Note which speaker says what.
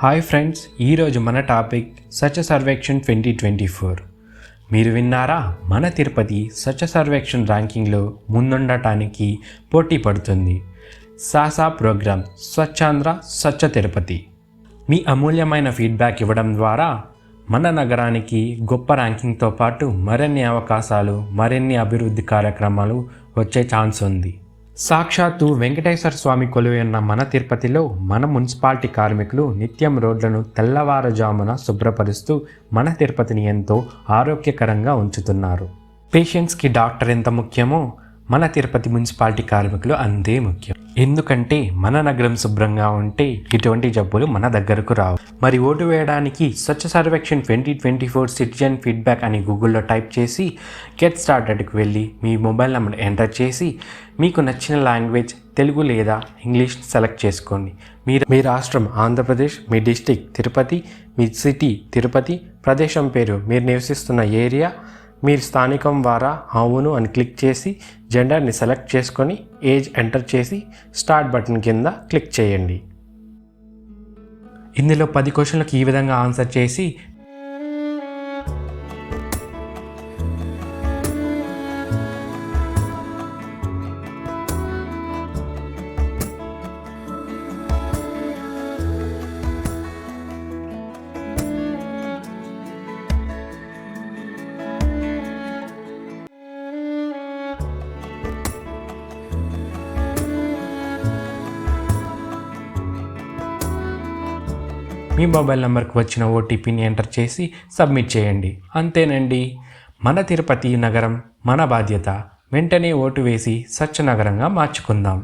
Speaker 1: Hi friends, ఈరోజు మన topic స్వచ్ఛ సర్వేక్షణ్ 2024. మీరు విన్నారా? మన తిరుపతి స్వచ్ఛ సర్వేక్షణ్ ర్యాంకింగ్లో ముందుండటానికి పోటీ పడుతుంది. సాసా ప్రోగ్రామ్ స్వచ్ఛాంధ్ర స్వచ్ఛ తిరుపతి. మీ అమూల్యమైన ఫీడ్బ్యాక్ ఇవ్వడం ద్వారా మన నగరానికి గొప్ప ర్యాంకింగ్తో పాటు మరిన్ని అవకాశాలు, మరిన్ని అభివృద్ధి కార్యక్రమాలు వచ్చే ఛాన్స్ ఉంది. సాక్షాత్తు వెంకటేశ్వర స్వామి కొలువైన మన తిరుపతిలో మన మున్సిపాలిటీ కార్మికులు నిత్యం రోడ్లను తెల్లవారుజామున శుభ్రపరుస్తూ మన తిరుపతిని ఎంతో ఆరోగ్యకరంగా ఉంచుతున్నారు. పేషెంట్స్కి డాక్టర్ ఎంత ముఖ్యమో మన తిరుపతి మున్సిపాలిటీ కార్మికులు అంతే ముఖ్యం. ఎందుకంటే మన నగరం శుభ్రంగా ఉంటే ఇటువంటి జబ్బులు మన దగ్గరకు రావు. మరి ఓటు వేయడానికి స్వచ్ఛ సర్వేక్షణ్ 2024 సిటిజన్ ఫీడ్బ్యాక్ అని గూగుల్లో టైప్ చేసి గెట్ స్టార్టెడ్కి వెళ్ళి మీ మొబైల్ నెంబర్ ఎంటర్ చేసి మీకు నచ్చిన లాంగ్వేజ్ తెలుగు లేదా ఇంగ్లీష్ సెలెక్ట్ చేసుకోండి. మీ రాష్ట్రం ఆంధ్రప్రదేశ్, మీ డిస్టిక్ తిరుపతి, మీ సిటీ తిరుపతి, ప్రదేశం పేరు, మీరు నివసిస్తున్న ఏరియా, మీరు స్థానికం వారా అవును అని క్లిక్ చేసి జెండర్ని సెలెక్ట్ చేసుకొని ఏజ్ ఎంటర్ చేసి స్టార్ట్ బటన్ కింద క్లిక్ చేయండి. ఇందులో 10 క్వశ్చన్లకు ఈ విధంగా ఆన్సర్ చేసి మీ మొబైల్ నెంబర్కి వచ్చిన ఓటీపీని ఎంటర్ చేసి సబ్మిట్ చేయండి. అంతేనండి, మన తిరుపతి నగరం మన బాధ్యత. వెంటనే ఓటు వేసి స్వచ్ఛ నగరంగా మార్చుకుందాం.